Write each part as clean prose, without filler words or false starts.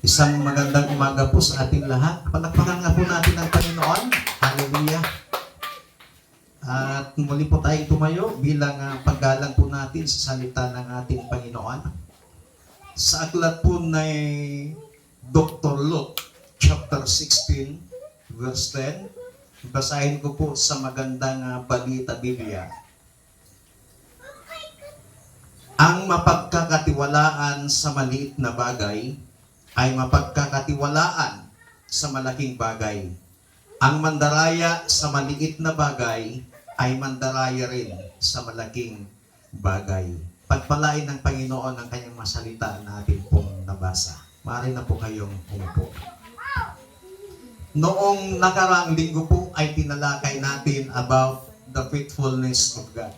Isang magandang umaga po sa ating lahat. Palakpakan nga po natin ang Panginoon. Hallelujah. At muli po tayong tumayo bilang paggalang po natin sa salita ng ating Panginoon. Sa aklat po na Dr. Luke, chapter 16, verse 10, basahin ko po sa magandang balita Biblia. Ang mapagkakatiwalaan sa maliit na bagay ay mapagkakatiwalaan sa malaking bagay. Ang mandaraya sa maliit na bagay ay mandaraya rin sa malaking bagay. Pagpalain ng Panginoon ang kanyang masalita na atin pong nabasa. Maaari na po kayong umupo. Noong nakaraang linggo po ay tinalakay natin about the faithfulness of God.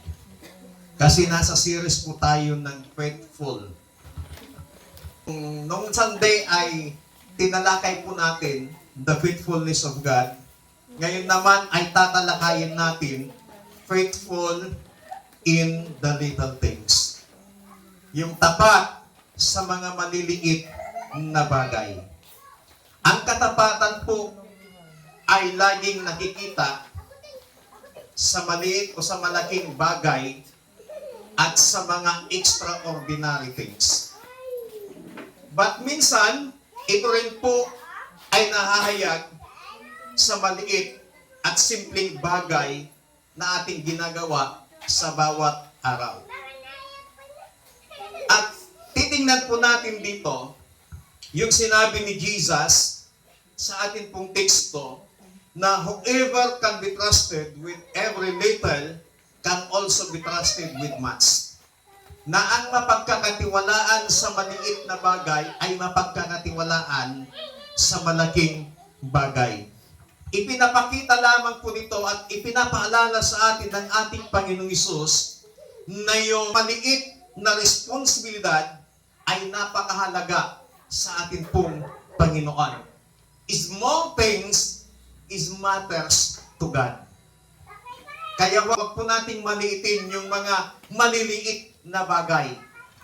Kasi nasa series po tayo ng faithful. Noong Sunday ay tinalakay po natin the faithfulness of God. Ngayon naman ay tatalakayin natin faithful in the little things. Yung tapat sa mga maliliit na bagay. Ang katapatan po ay laging nakikita sa maliit o sa malaking bagay at sa mga extraordinary things. But minsan, ito rin po ay nahahayag sa maliit at simpleng bagay na ating ginagawa sa bawat araw. At titingnan po natin dito yung sinabi ni Jesus sa ating pong teksto na whoever can be trusted with every little can also be trusted with much. Na ang mapagkakatiwalaan sa maliit na bagay ay mapagkakatiwalaan sa malaking bagay. Ipinapakita lamang po nito at ipinapaalala sa atin ng ating Panginoong Hesus na yung maliit na responsibilidad ay napakahalaga sa ating pong Panginoon. Small things is matters to God. Kaya wag po nating maliitin yung mga maliliit na bagay.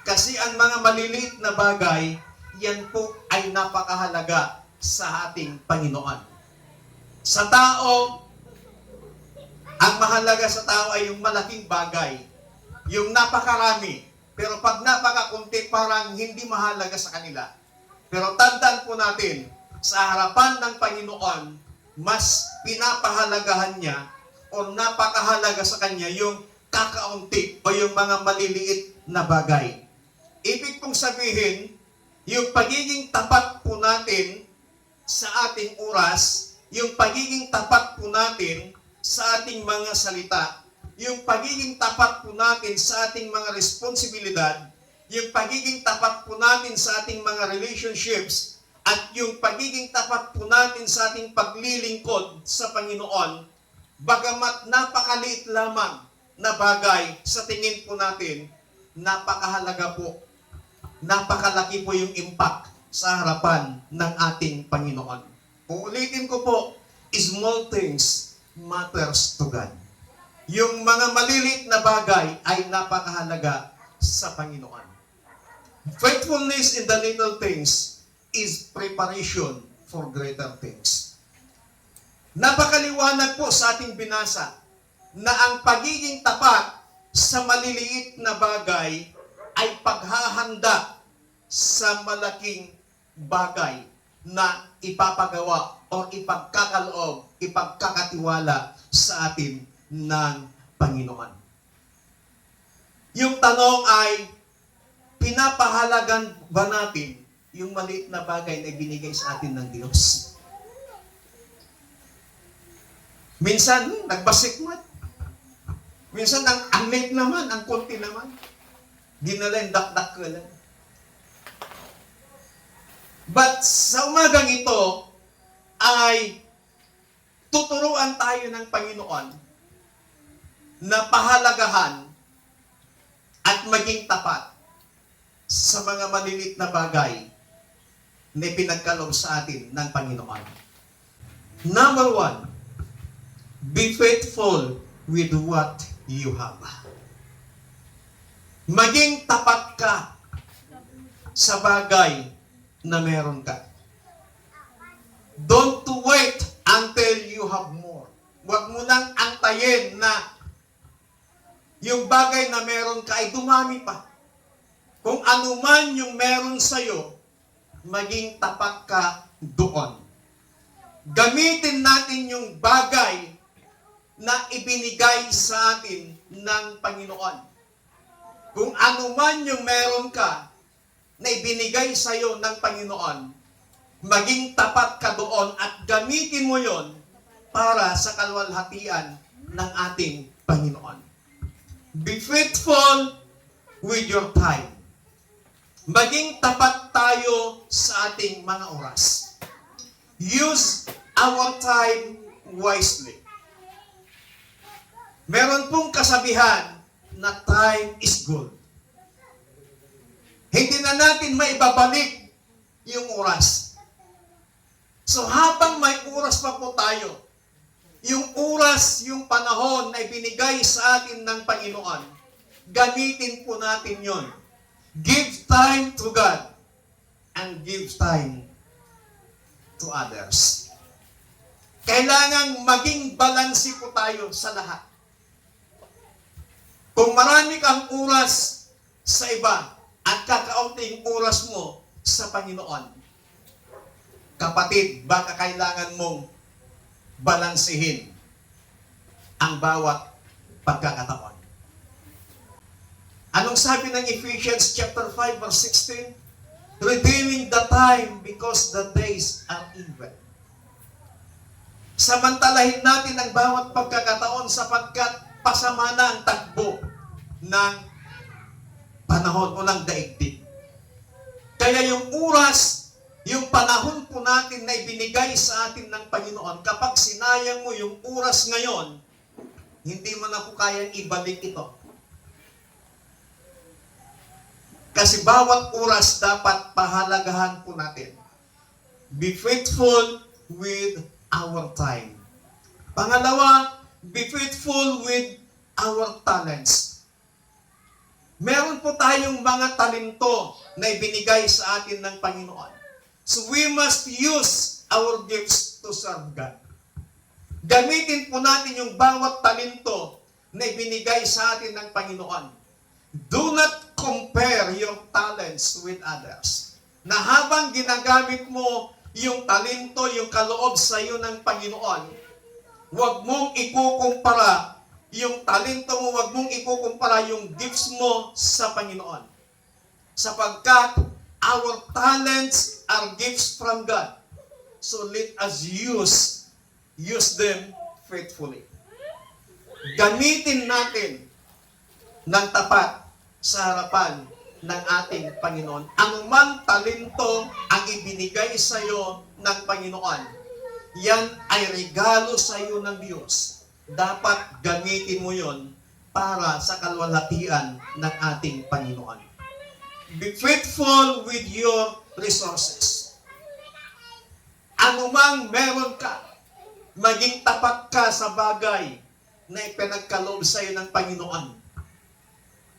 Kasi ang mga maliliit na bagay, yan po ay napakahalaga sa ating Panginoon. Sa tao, ang mahalaga sa tao ay yung malaking bagay, yung napakarami. Pero pag napakakunti, parang hindi mahalaga sa kanila. Pero tandaan po natin, sa harapan ng Panginoon, mas pinapahalagahan niya o napakahalaga sa Kanya yung kakaunti o yung mga maliliit na bagay. Ibig pong sabihin, yung pagiging tapat po natin sa ating oras, yung pagiging tapat po natin sa ating mga salita, yung pagiging tapat po natin sa ating mga responsibilidad, yung pagiging tapat po natin sa ating mga relationships, at yung pagiging tapat po natin sa ating paglilingkod sa Panginoon, bagamat napakaliit lamang na bagay sa tingin po natin, napakahalaga po, napakalaki po yung impact sa harapan ng ating Panginoon. Uulitin ko po, small things matters to God. Yung mga maliliit na bagay ay napakahalaga sa Panginoon. Faithfulness in the little things is preparation for greater things. Napakaliwanag po sa ating binasa na ang pagiging tapat sa maliliit na bagay ay paghahanda sa malaking bagay na ipapagawa o ipagkakaloob, ipagkakatiwala sa atin ng Panginoon. Yung tanong ay, pinapahalagan ba natin yung maliit na bagay na ibinigay sa atin ng Diyos? Minsan, nagbasikmat. Minsan, ang late naman, ang konti naman. Dinala yung dak-dak ko lang. But sa umagang ito, ay tuturuan tayo ng Panginoon na pahalagahan at maging tapat sa mga maliliit na bagay na pinagkaloob sa atin ng Panginoon. Number 1, be faithful with what you have. Maging tapat ka sa bagay na meron ka. Huwag mo nang antayin na yung bagay na meron ka ay dumami pa. Kung ano man yung meron sa'yo, maging tapat ka doon. Gamitin natin yung bagay na ibinigay sa atin ng Panginoon. Kung ano man yung meron ka na ibinigay sa iyo ng Panginoon, maging tapat ka doon at gamitin mo yon para sa kalwalhatian ng ating Panginoon. Be faithful with your time. Maging tapat tayo sa ating mga oras. Use our time wisely. Meron pong kasabihan na time is gold. Hindi na natin maibabalik yung oras. So habang may oras pa po tayo, yung oras, yung panahon na ibinigay sa atin ng Panginoon, gamitin po natin yon. Give time to God and give time to others. Kailangang maging balansi po tayo sa lahat. Kung marami kang oras sa iba at kakaunting oras mo sa Panginoon, kapatid, baka kailangan mong balansihin ang bawat pagkakataon. Anong sabi ng Ephesians chapter 5 verse 16? Redeeming the time because the days are evil. Samantalahin natin ang bawat pagkakataon sapagkat pasama na ang takbo ng panahon o ng daigdig. Kaya yung oras, yung panahon po natin na ibinigay sa atin ng Panginoon, kapag sinayang mo yung oras ngayon, hindi mo na po kayang ibalik ito. Kasi bawat oras dapat pahalagahan po natin. Be faithful with our time. Pangalawa, be faithful with our talents. Meron po tayong mga talento na ibinigay sa atin ng Panginoon. So we must use our gifts to serve God. Gamitin po natin yung bawat talento na ibinigay sa atin ng Panginoon. Do not compare your talents with others. Na habang ginagamit mo yung talento, yung kaloob sa iyo ng Panginoon, huwag mong ikukumpara yung talento mo, huwag mong ikukumpara yung gifts mo sa Panginoon. Sapagkat our talents are gifts from God. So let us use them faithfully. Gamitin natin ng tapat sa harapan ng ating Panginoon. Ang mang talento ang ibinigay sa iyo ng Panginoon, yan ay regalo sa iyo ng Diyos. Dapat gamitin mo yon para sa kalwalhatian ng ating Panginoon. Be faithful with your resources. Anumang meron ka, maging tapat ka sa bagay na ipinagkaloob sa iyo ng Panginoon.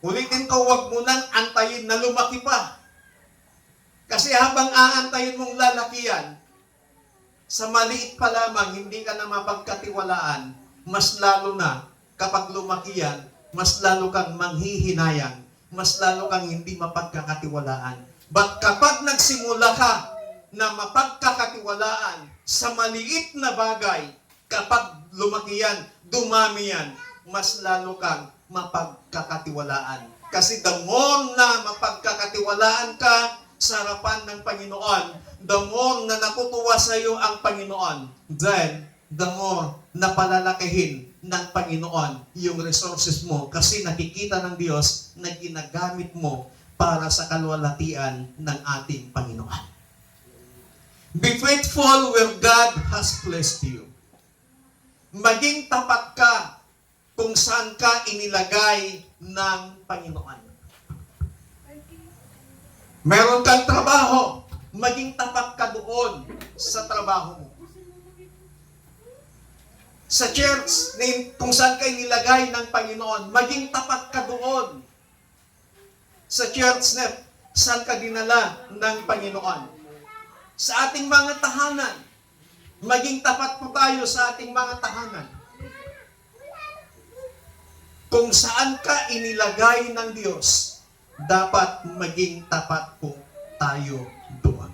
Ulitin ko, huwag mo nang antayin na lumaki pa. Kasi habang aantayin mong lalakihan, sa maliit pa lamang, hindi ka na mapagkatiwalaan, mas lalo na kapag lumaki yan, mas lalo kang manghihinayang, mas lalo kang hindi mapagkakatiwalaan. But kapag nagsimula ka na mapagkakatiwalaan sa maliit na bagay, kapag lumaki yan, dumami yan, mas lalo kang mapagkakatiwalaan. Kasi the more na mapagkakatiwalaan ka sa harapan ng Panginoon, the more na natutuwa sa iyo ang Panginoon, then the more na palalakihin ng Panginoon yung resources mo kasi nakikita ng Diyos na ginagamit mo para sa kalwalhatian ng ating Panginoon. Be faithful where God has placed you. Maging tapat ka kung saan ka inilagay ng Panginoon. Meron kang trabaho, maging tapat ka doon sa trabaho mo. Sa church, kung saan ka inilagay ng Panginoon, maging tapat ka doon. Sa church net, saan ka dinala ng Panginoon. Sa ating mga tahanan, maging tapat po tayo sa ating mga tahanan. Kung saan ka inilagay ng Diyos, dapat maging tapat po tayo doon.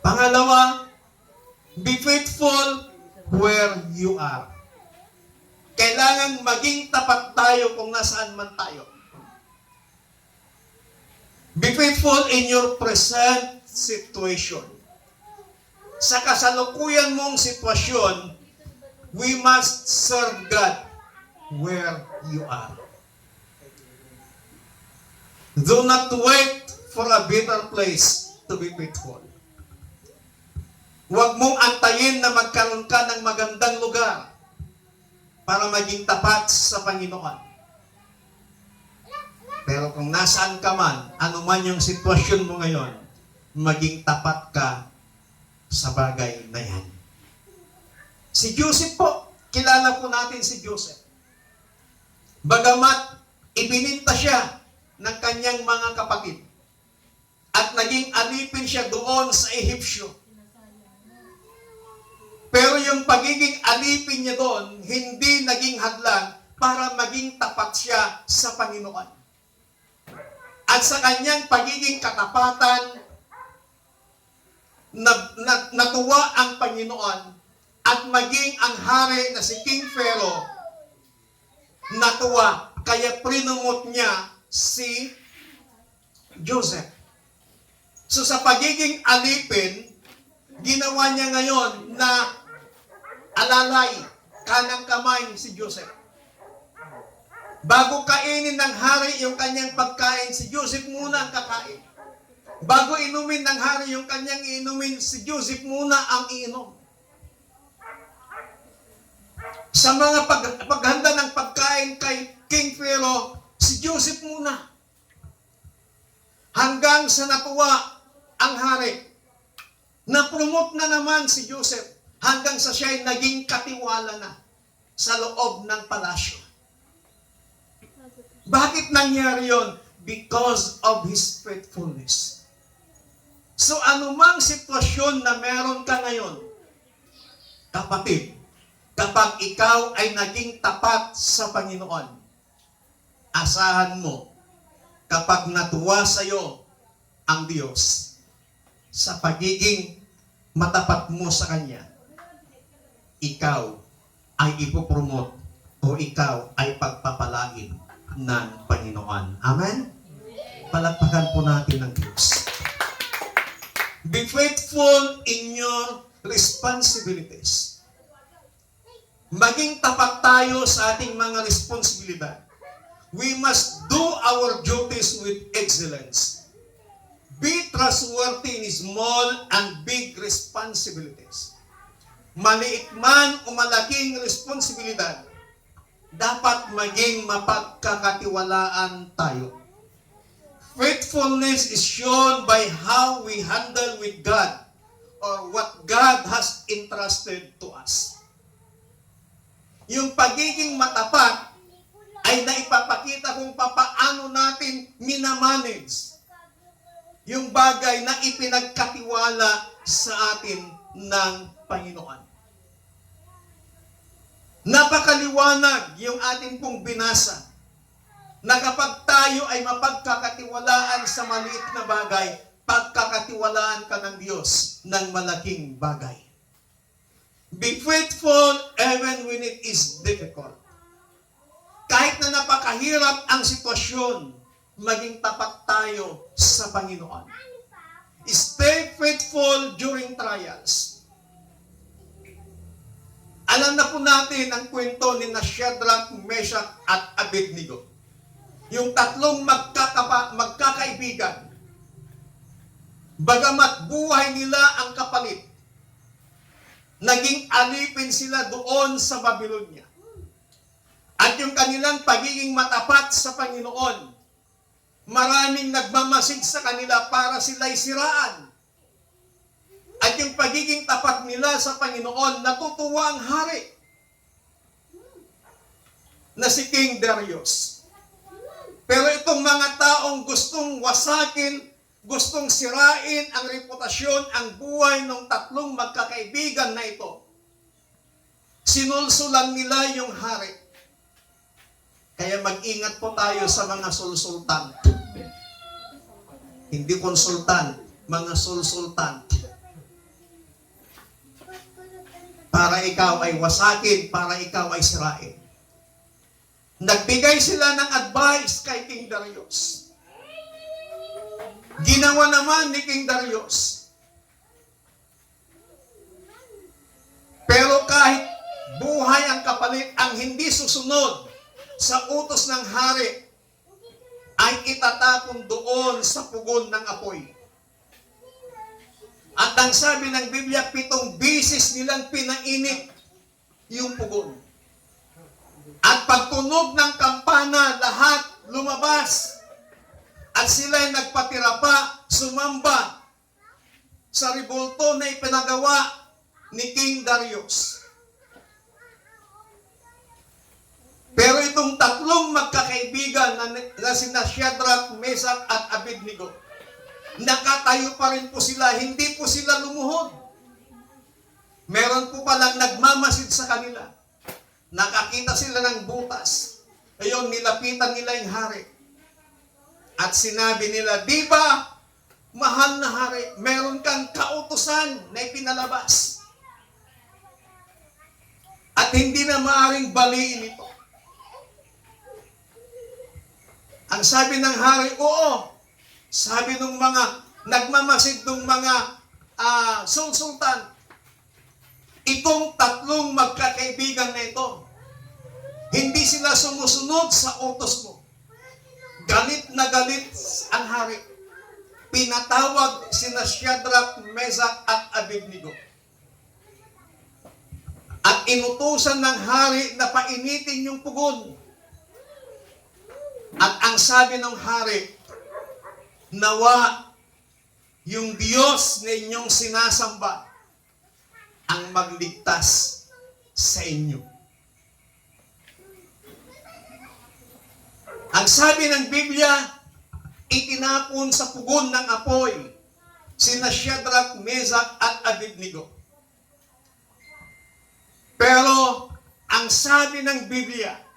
Pangalawa, be faithful where you are. Kailangan maging tapat tayo kung nasaan man tayo. Be faithful in your present situation. Sa kasalukuyan mong sitwasyon, we must serve God where you are. Do not wait for a better place to be faithful. Huwag mong antayin na magkaroon ka ng magandang lugar para maging tapat sa Panginoon. Pero kung nasaan ka man, ano man yung sitwasyon mo ngayon, maging tapat ka sa bagay na yan. Si Joseph po, kilala po natin si Joseph. Bagamat ibininta siya ng kanyang mga kapatid at naging alipin siya doon sa Ehipsyo. Pero yung pagiging alipin niya doon, hindi naging hadlang para maging tapat siya sa Panginoon. At sa kanyang pagiging katapatan, natuwa ang Panginoon at maging ang hari na si King Pharaoh natuwa, kaya prinumot niya si Joseph. So sa pagiging alipin, ginawa niya ngayon na alalay, kanang kamay si Joseph. Bago kainin ng hari yung kanyang pagkain, si Joseph muna ang kakain. Bago inumin ng hari yung kanyang inumin, si Joseph muna ang iinom. Sa mga paghanda ng pagkain kay King Pharaoh, si Joseph muna. Hanggang sa natuwa ang hari. Na-promote na naman si Joseph hanggang sa siya'y naging katiwala na sa loob ng palasyo. Bakit nangyari yon? Because of his faithfulness. So anumang sitwasyon na meron ka ngayon, kapatid, kapag ikaw ay naging tapat sa Panginoon, asahan mo, kapag natuwa sa iyo ang Diyos, sa pagiging matapat mo sa Kanya, ikaw ay ipopromote o ikaw ay pagpapalain ng Panginoon. Amen? Palakpakan po natin ang Diyos. Be faithful in your responsibilities. Maging tapat tayo sa ating mga responsibilidad. We must do our duties with excellence. Be trustworthy in small and big responsibilities. Maliit man o malaking responsibilidad, dapat maging mapagkakatiwalaan tayo. Faithfulness is shown by how we handle with God or what God has entrusted to us. Yung pagiging matapat ay naipapakita kung papaano natin minamanage yung bagay na ipinagkatiwala sa atin ng Panginoon. Napakaliwanag yung ating pong binasa na kapag tayo ay mapagkakatiwalaan sa maliit na bagay, pagkakatiwalaan ka ng Diyos ng malaking bagay. Be faithful even when it is difficult. Kahit na napakahirap ang sitwasyon, maging tapat tayo sa Panginoon. Stay faithful during trials. Alam na po natin ang kwento ni Shadrach, Meshach at Abednego. Yung tatlong magkakaibigan. Bagamat buhay nila ang kapalit, naging alipin sila doon sa Babylonia. At yung kanilang pagiging matapat sa Panginoon, maraming nagmamasid sa kanila para sila'y siraan. At yung pagiging tapat nila sa Panginoon, natutuwa ang hari na si King Darius. Pero itong mga taong gustong wasakin, gustong sirain ang reputasyon, ang buhay ng tatlong magkakaibigan na ito, sinulsulan nila yung hari. Kaya mag-ingat po tayo sa mga sulsultan. Hindi konsultan, mga sulsultan. Para ikaw ay wasakin, para ikaw ay sirain. Nagbigay sila ng advice kay King Darius. Ginawa naman ni King Darius. Pero kahit buhay ang kapalit, ang hindi susunod sa utos ng hari ay itatapon doon sa pugon ng apoy. At ang sabi ng Biblia, 7 bisis nilang pinainit yung pugon. At pagtunog ng kampana, lahat lumabas. At sila'y nagpatira pa, sumamba sa ribulto na ipinagawa ni King Darius. Pero itong tatlong magkakaibigan na sina Shadrach, Meshach at Abednego, nakatayo pa rin po sila, hindi po sila lumuhod. Meron po palang nagmamasid sa kanila. Nakakita sila ng butas. Ayun, nilapitan nila yung hari. At sinabi nila, di ba, mahal na hari, meron kang kautusan na ipinalabas. At hindi na maaaring baliin ito. Ang sabi ng hari, oo. Sabi ng mga nagmamasid ng mga sultan, itong tatlong magkakaibigan na ito, hindi sila sumusunod sa utos mo. Galit na galit ang hari. Pinatawag sina Shadrach, Meshach at Abednego. At inutusan ng hari na painitin yung pugon. At ang sabi ng hari, nawa yung Diyos na inyong sinasamba ang magligtas sa inyo. Ang sabi ng Biblia, itinapon sa pugon ng apoy sina Shadrach, Meshach at Abednego. Pero ang sabi ng Biblia,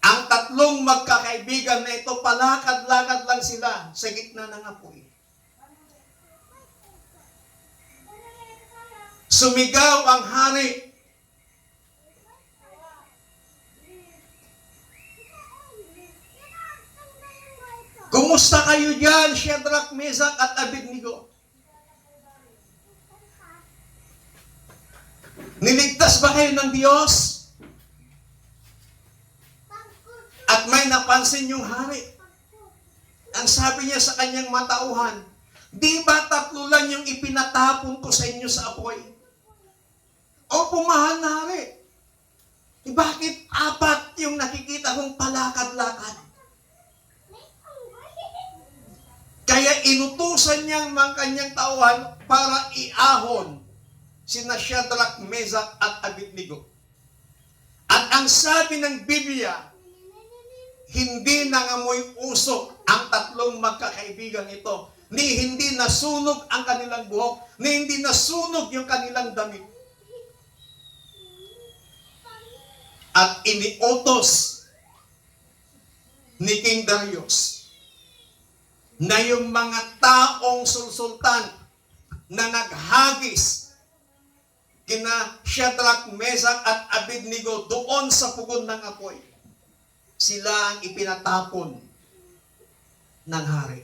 ang tatlong magkakaibigan na ito, palakad-lakad lang sila sa gitna ng apoy. Sumigaw ang hari. Kumusta kayo dyan, Shadrach, Meshach at Abednego? Niligtas ba kayo ng Diyos? At may napansin yung hari. Ang sabi niya sa kanyang matauhan, di ba 3 lang yung ipinatapon ko sa inyo sa apoy? O pumahal na hari. Bakit 4 yung nakikita kong palakad-lakad? Kaya inutusan niya ang kanyang tauhan para iahon sina Shadrach, Meshach at Abednego. At ang sabi ng Biblia, hindi nangamoy usok ang tatlong magkakaibigan ito, ni hindi nasunog ang kanilang buhok, ni hindi nasunog yung kanilang damit. At iniutos ni King Darius na yung mga taong sulsultan na naghagis kina Shadrach, Meshach at Abednego doon sa pugon ng apoy, sila ang ipinatapon ng hari.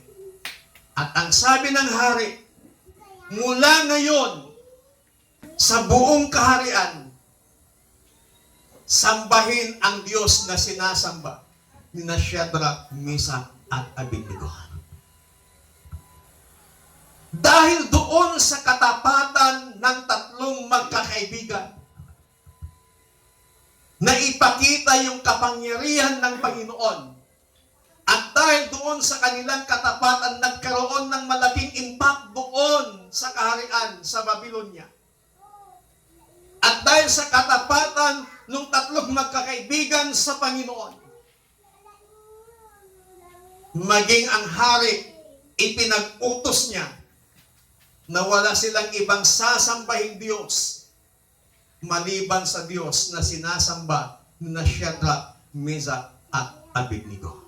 At ang sabi ng hari, mula ngayon, sa buong kaharian, sambahin ang Diyos na sinasamba ni Shadrach, Meshach at Abednego. Dahil doon sa katapatan ng tatlong magkakaibigan, na ipakita yung kapangyarihan ng Panginoon. At dahil doon sa kanilang katapatan, nagkaroon ng malaking impact doon sa kaharian sa Babylonia. At dahil sa katapatan ng tatlong magkakaibigan sa Panginoon, maging ang hari, ipinag-utos niya na wala silang ibang sasambahing Diyos maliban sa Diyos na sinasamba na Shadrach, Meshach at Abednego.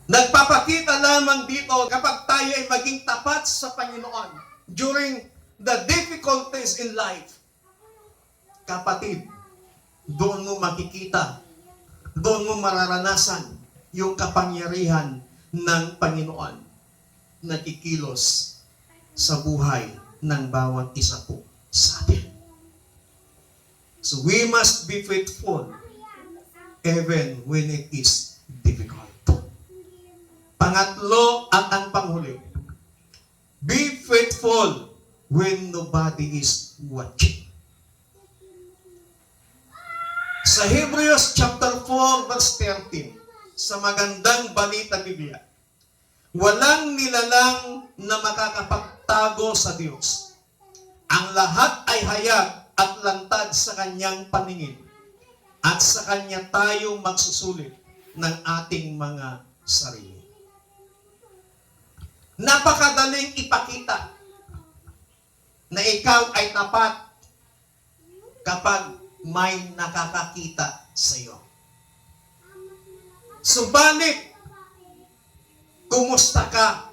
Nagpapakita lamang dito kapag tayo ay maging tapat sa Panginoon during the difficulties in life. Kapatid, doon mo makikita, doon mo mararanasan yung kapangyarihan ng Panginoon na kikilos sa buhay ng bawat isa po sa atin. So we must be faithful even when it is difficult. Pangatlo at ang panghuli, be faithful when nobody is watching. Sa Hebrews chapter 4 verse 13, sa magandang balita Biblia, walang nilalang na makakapagtago sa Diyos. Ang lahat ay hayag at lantad sa kanyang paningin, at sa kanya tayo magsusulit ng ating mga sarili. Napakadaling ipakita na ikaw ay tapat kapag may nakakakita sa iyo. Subalit, kumusta ka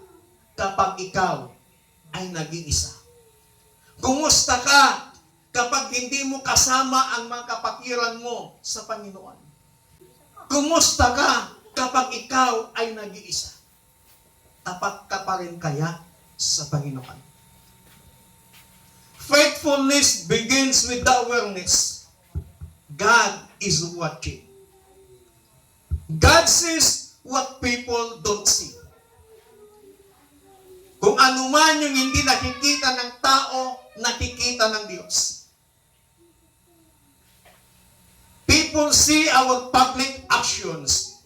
kapag ikaw ay nag-iisa? Kumusta ka kapag hindi mo kasama ang mga kapatiran mo sa Panginoon? Kumusta ka kapag ikaw ay nag-iisa? Tapat ka pa rin kaya sa Panginoon? Faithfulness begins with the awareness. God is watching. God sees what people don't see. Kung ano man yung hindi nakikita ng tao, nakikita ng Diyos. People see our public actions,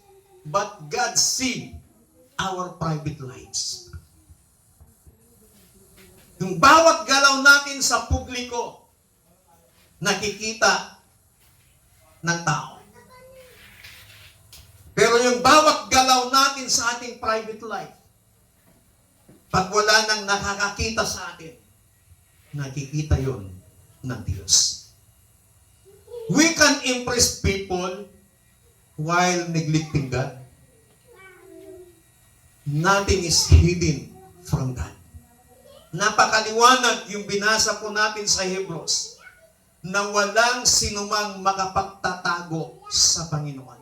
but God sees our private lives. Yung bawat galaw natin sa publiko, nakikita ng tao. Pero yung bawat galaw natin sa ating private life, pag wala nang nakakakita sa atin, nakikita yon ng Diyos. We can impress people while neglecting God. Nothing is hidden from God. Napakaliwanag yung binasa po natin sa Hebrews na walang sinumang makapagtatago sa Panginoon.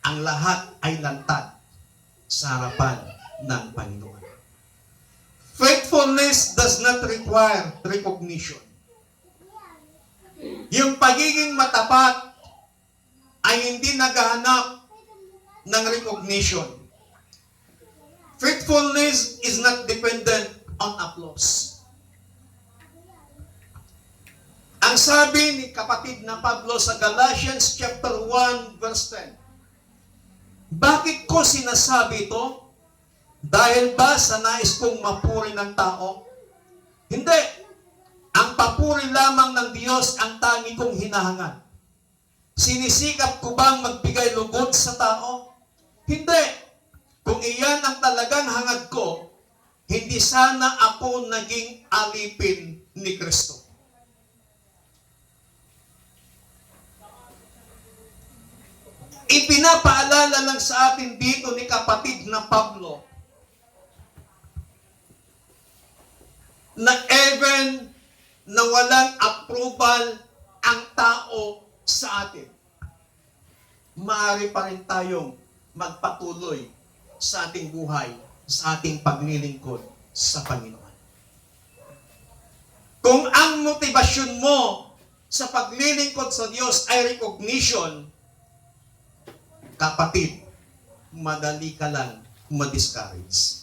Ang lahat ay lantad sa harapan ng Panginoon. Faithfulness does not require recognition. Yung pagiging matapat ay hindi naghahanap ng recognition. Faithfulness is not dependent on applause. Ang sabi ni kapatid na Pablo sa Galatians chapter 1 verse 10, bakit ko sinasabi ito? Dahil ba sa nais kong mapuri ng tao? Hindi. Ang papuri lamang ng Diyos ang tangi kong hinahangad. Sinisikap ko bang magbigay lugod sa tao? Hindi. Kung iyan ang talagang hangad ko, hindi sana ako naging alipin ni Kristo. Ipinapaalala lang sa atin dito ni kapatid na Pablo na even na walang approval ang tao sa atin, maaari pa rin tayong magpatuloy sa ating buhay, sa ating paglilingkod sa Panginoon. Kung ang motibasyon mo sa paglilingkod sa Diyos ay recognition, kapatid, madali ka lang ma-discourage.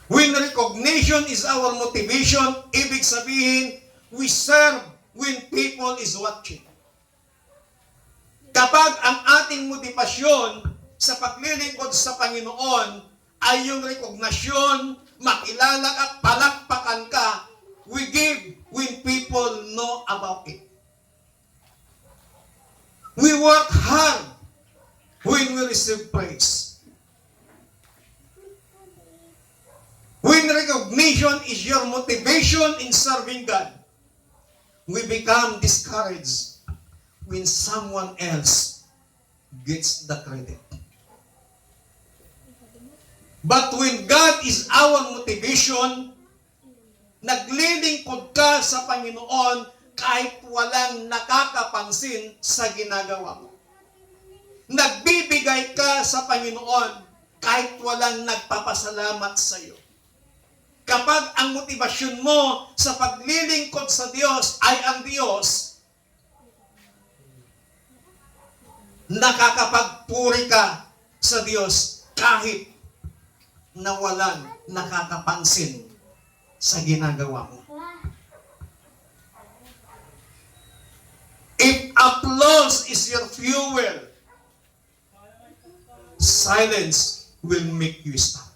When recognition is our motivation, ibig sabihin, we serve when people is watching. Kapag ang ating motibasyon sa paglilingkod sa Panginoon ay yung recognition, makilala at palakpakan ka, we give when people know about it. We work hard when we receive praise. When recognition is your motivation in serving God, we become discouraged when someone else gets the credit. But when God is our motivation, naglilingkod ka sa Panginoon kahit walang nakakapansin sa ginagawa mo. Nagbibigay ka sa Panginoon kahit walang nagpapasalamat sa iyo. Kapag ang motibasyon mo sa paglilingkod sa Diyos ay ang Diyos, nakakapagpuri ka sa Diyos kahit na walang nakakapansin sa ginagawa mo. If applause is your fuel, silence will make you stop.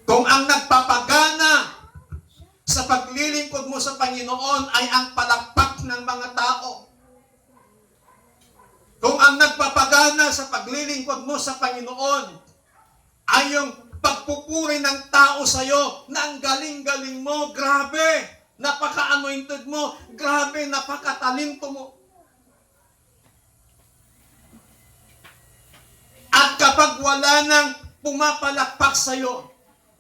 Kung ang nagpapagana sa paglilingkod mo sa Panginoon ay ang palakpak ng mga tao, kung ang nagpapagana sa paglilingkod mo sa Panginoon ay yung pagpupuri ng tao sa iyo na ang galing-galing mo, grabe, napaka-anointed mo, grabe, napaka-talento mo. At kapag wala nang pumapalakpak sa iyo,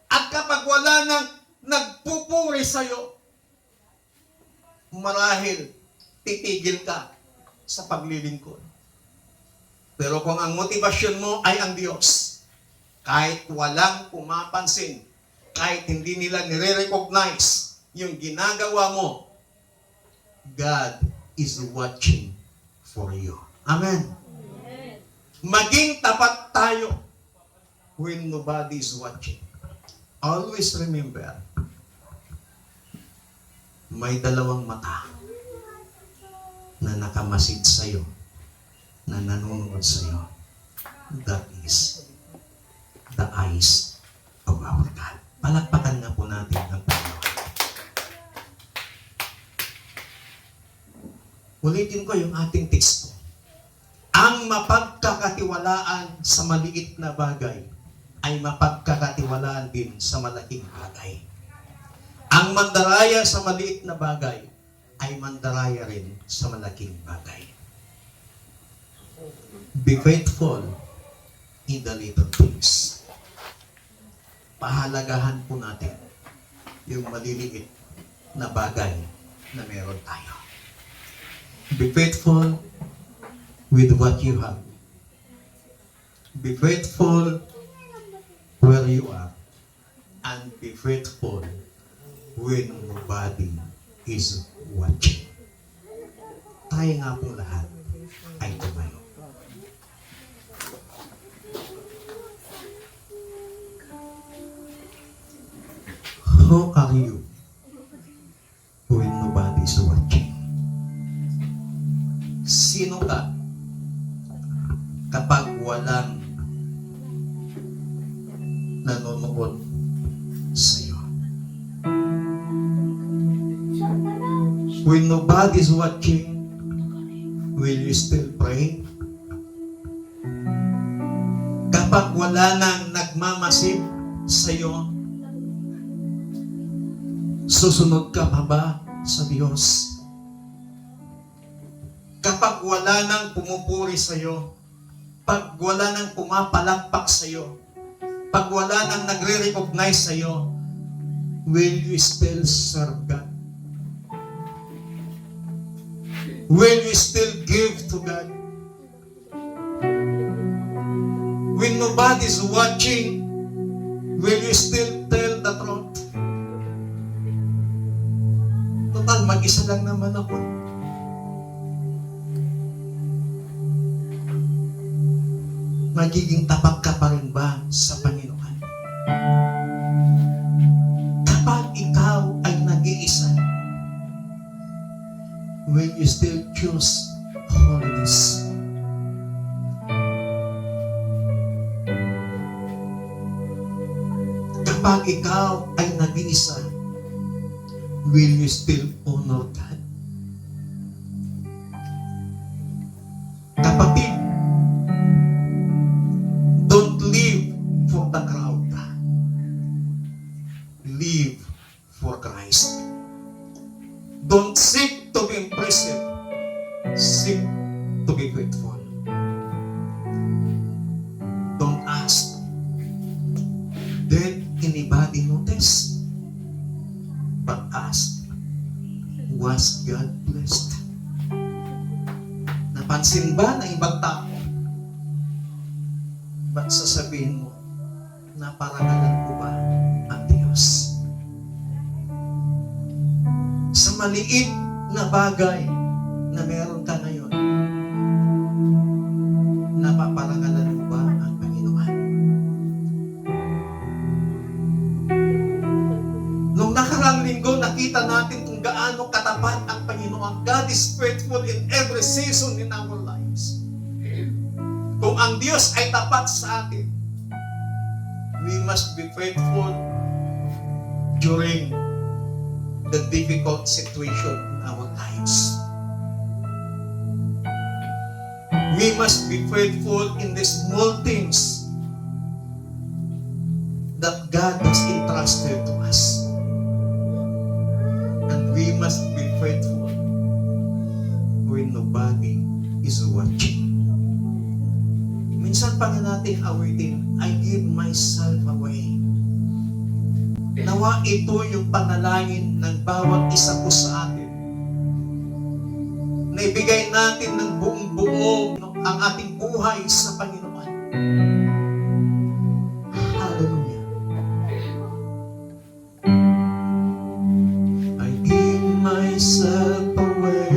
at kapag wala nang nagpupuri sa iyo, marahil titigil ka sa paglilingkod. Pero kung ang motibasyon mo ay ang Diyos, kahit walang pumapansin, kahit hindi nila nire-recognize yung ginagawa mo, God is watching for you. Amen. Maging tapat tayo when nobody is watching. Always remember, may dalawang mata na nakamasid sa'yo, na nanonood sa'yo. That is the eyes of our God. Palakpakan nga po natin ang Panginoon. Ulitin ko yung ating teksto. Ang mapagkakatiwalaan sa maliit na bagay ay mapagkakatiwalaan din sa malaking bagay. Ang mandaraya sa maliit na bagay ay mandaraya rin sa malaking bagay. Be faithful in the little things. Pahalagahan po natin yung maliliit na bagay na meron tayo. Be faithful with what you have. Be faithful where you are. And be faithful when nobody is watching. Tayo nga po lahat ay tumayo. Who are you when nobody is watching? Sino ka kapag walang nanonood sa iyo? When nobody is watching, will you still pray? Kapag wala nang nagmamasid sa iyo, susunod ka pa ba sa Diyos? Kapag wala nang pumupuri sa iyo, pag wala nang pumapalakpak sa iyo, pag wala nang nagre-recognize sa iyo, will you still serve God? Will you still give to God? When nobody's watching, will you still tell the truth? Total, mag-isa lang naman ako. Magiging tapat ka pa rin ba sa Panginoon? Kapag ikaw ay nag-iisa, will you still choose holiness? Kapag ikaw ay nag-iisa, will you still honor God? Kapatid, don't live for the crowd. Live for Christ. magsimba ng ibang tao, ba't sasabihin mo na parangalan ko ba ang Diyos? Sa maliit na bagay na meron ka ngayon, napaparangalan mo ba ang Panginoon? Nung nakarang linggo, nakita natin kung gaano katapat ang Panginoon. God is faithful in every season in our lives. Kung ang Diyos ay tapat sa atin, we must be faithful during the difficult situation in our lives. We must be faithful in the small things that God has entrusted to us. And we must be faithful when nobody is watching. Minsan pa nga natin awitin, I give myself away. Nawa ito yung panalangin ng bawat isa po sa atin. Naibigay natin ng buong buo ang ating buhay sa Panginoon. Hallelujah. I give myself away.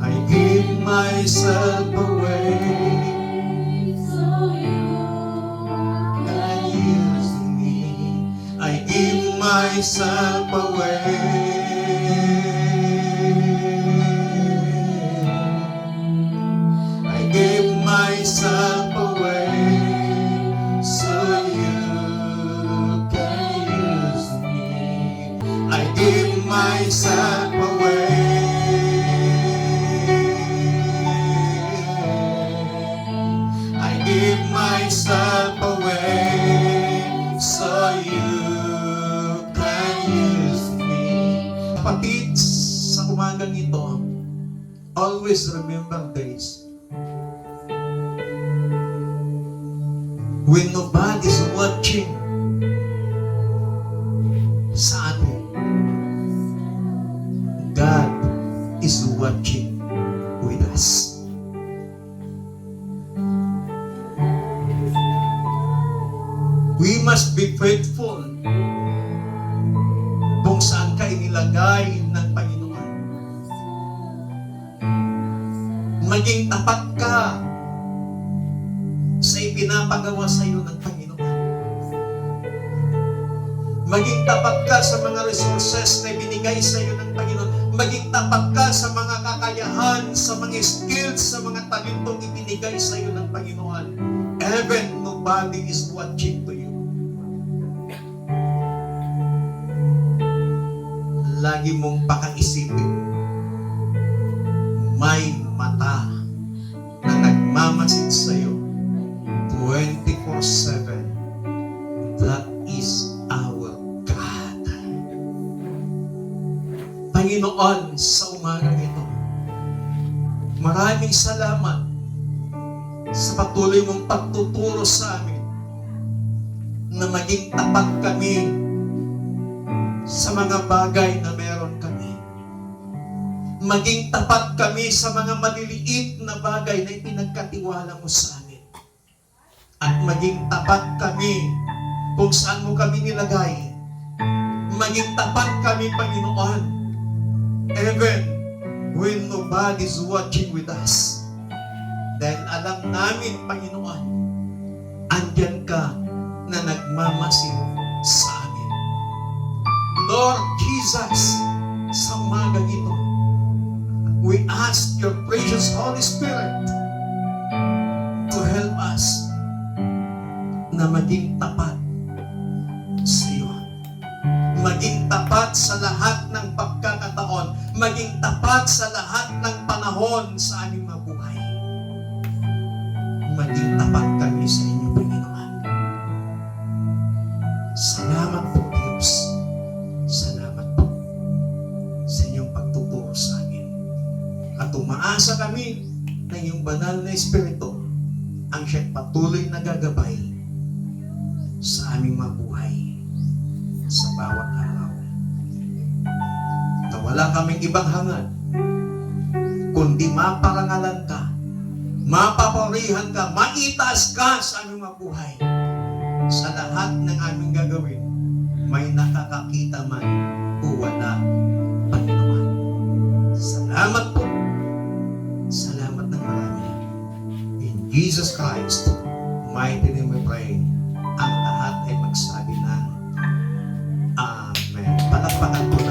I give myself away. Myself away. I give myself away so you can use me. I give myself away. I give myself away so you kapatid, sa umagang ito, always remember this. When nobody's watching sa atin, God is watching with us. We must be faithful kung saan ka inilagay ng Panginoon. Maging tapat ka sa ipinapagawa sa iyo ng Panginoon. Maging tapat ka sa mga resources na ibinigay sa iyo ng Panginoon. Maging tapat ka sa mga kakayahan, sa mga skills, sa mga talentong ibinigay sa iyo ng Panginoon. Even nobody is watching to you. Lagi mong pakaisipin, may mata na nagmamasid sa iyo 24/7. That is our God. Panginoon, sa umagang ito, maraming salamat sa patuloy mong pagtuturo sa amin na maging tapat kami sa mga bagay na meron kami. Maging tapat kami sa mga maliliit na bagay na ipinagkatiwala mo sa amin. At maging tapat kami kung saan mo kami nilagay. Maging tapat kami, Panginoon, even when nobody's watching with us. Dahil alam namin, Panginoon, andyan ka na nagmamasid sa amin. Lord Jesus, sa umagang ito, we ask your precious Holy Spirit to help us na maging tapat sa iyo. Maging tapat sa lahat ng pagkakataon. Maging tapat sa lahat ng panahon sa aming mabuhay. Maging tapat kami sa inyo, Panginoon. Salamat po, Diyos. Salamat po sa inyong pagtuturo sa amin. At umaasa kami na iyong banal na Espiritu ang siyang patuloy na gagabay sa aming mabuhay sa bawat araw. wala kaming ibang hangad, kundi maparangalan ka, mapaparihan ka, maitaas ka sa aming mga buhay. Sa lahat ng aming gagawin, may nakakakita man o wala, Panginoon. Salamat po. Salamat ng marami. In Jesus Christ, mighty name we pray. Ang lahat ay magsabi ng Amen. Palakpakan po